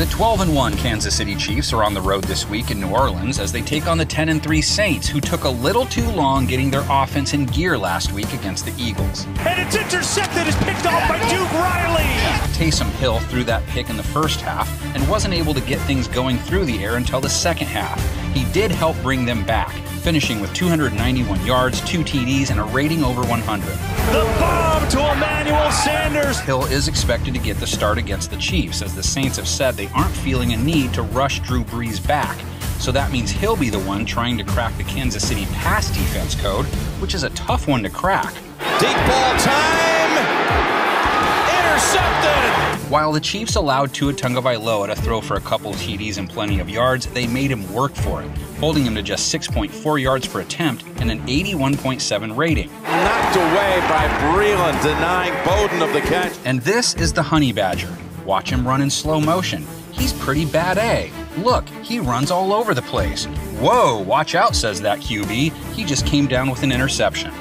The 12-1 Kansas City Chiefs are on the road this week in New Orleans as they take on the 10-3 Saints, who took a little too long getting their offense in gear last week against the Eagles. And it's intercepted, it's picked off by Duke Riley! Taysom Hill threw that pick in the first half and wasn't able to get things going through the air until the second half. He did help bring them back, finishing with 291 yards, 2 TDs, and a rating over 100. The bomb to Emmanuel Sanders! Hill is expected to get the start against the Chiefs, as the Saints have said they aren't feeling a need to rush Drew Brees back. So that means he'll be the one trying to crack the Kansas City pass defense code, which is a tough one to crack. Deep ball time! Intercepted! While the Chiefs allowed Tua Tagovailoa to throw for a couple TDs and plenty of yards, they made him work for it, holding him to just 6.4 yards per attempt and an 81.7 rating. Knocked away by Breeland, denying Bowden of the catch. And this is the Honey Badger. Watch him run in slow motion. He's pretty bad A. Look, he runs all over the place. Whoa, watch out, says that QB. He just came down with an interception.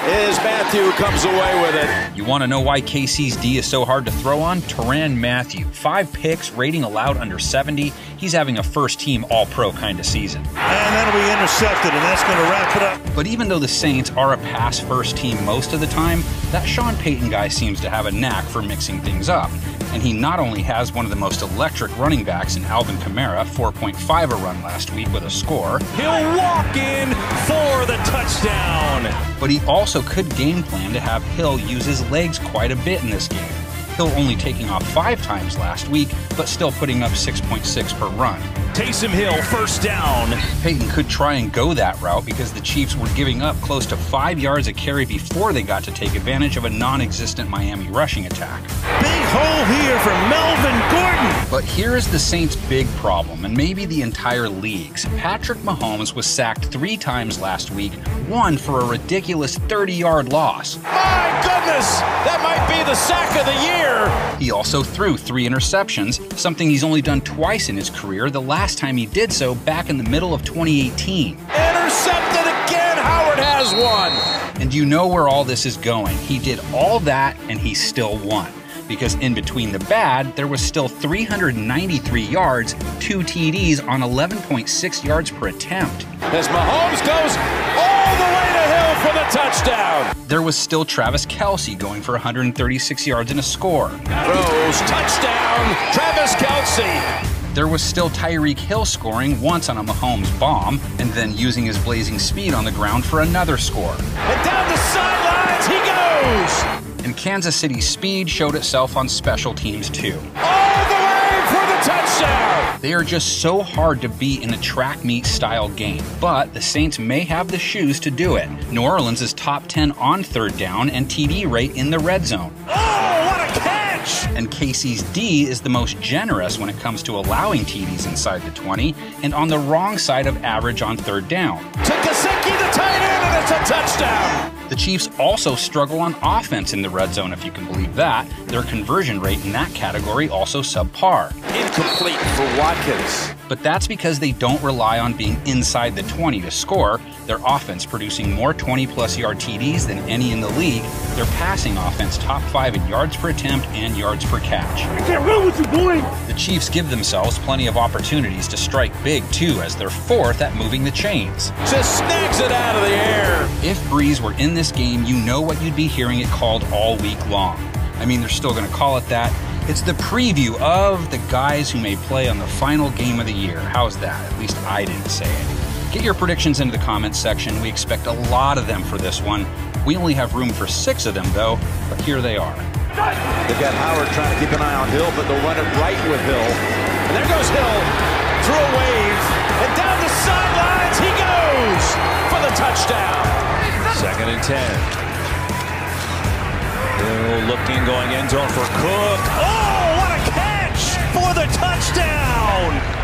Is Matthew comes away with it. You want to know why KC's D is so hard to throw on? Tyrann Mathieu. 5 picks, rating allowed under 70. He's having a first-team All-Pro kind of season. And that'll be intercepted, and that's going to wrap it up. But even though the Saints are a pass-first team most of the time, that Sean Payton guy seems to have a knack for mixing things up. And he not only has one of the most electric running backs in Alvin Kamara, 4.5 a run last week with a score. He'll walk in for the touchdown. But he also could game plan to have Hill use his legs quite a bit in this game. Hill only taking off 5 times last week, but still putting up 6.6 per run. Taysom Hill, first down. Payton could try and go that route because the Chiefs were giving up close to 5 yards a carry before they got to take advantage of a non-existent Miami rushing attack. Big hole here for Melvin Gordon. But here is the Saints' big problem, and maybe the entire league's. Patrick Mahomes was sacked 3 times last week, 1 for a ridiculous 30-yard loss. My goodness, that might be the sack of the year. He also threw 3 interceptions, something he's only done twice in his career, the last time he did so back in the middle of 2018. Intercepted again, Howard has one. And you know where all this is going. He did all that and he still won. Because in between the bad, there was still 393 yards, 2 TDs on 11.6 yards per attempt. As Mahomes goes all the way to Hill for the touchdown. There was still Travis Kelce going for 136 yards and a score. Throws, touchdown, Travis Kelce. There was still Tyreek Hill scoring once on a Mahomes bomb, and then using his blazing speed on the ground for another score. And down the sidelines he goes. And Kansas City's speed showed itself on special teams too. All the way for the touchdown! They are just so hard to beat in a track meet style game, but the Saints may have the shoes to do it. New Orleans is top 10 on 3rd down and TD rate in the red zone. Oh, what a catch! And KC's D is the most generous when it comes to allowing TDs inside the 20 and on the wrong side of average on 3rd down. To Gesicki, the tight end, and it's a touchdown! The Chiefs also struggle on offense in the red zone, if you can believe that. Their conversion rate in that category also subpar. Incomplete for Watkins. But that's because they don't rely on being inside the 20 to score. Their offense producing more 20-plus yard TDs than any in the league. Their passing offense top 5 in yards per attempt and yards per catch. I can't run with you, boy! The Chiefs give themselves plenty of opportunities to strike big, too, as they're 4th at moving the chains. Just snags it out of the air. If Brees were in this game, you know what you'd be hearing it called all week long. I mean, they're still going to call it that. It's the preview of the guys who may play on the final game of the year. How's that? At least I didn't say it. Get your predictions into the comments section. We expect a lot of them for this one. We only have room for 6 of them, though, but here they are. They've got Howard trying to keep an eye on Hill, but they'll run it right with Hill. And there goes Hill through a wave, and down the sidelines he goes for the touchdown. 2nd and 10. Hill looking, going end zone for Cook. Oh, what a catch for the touchdown!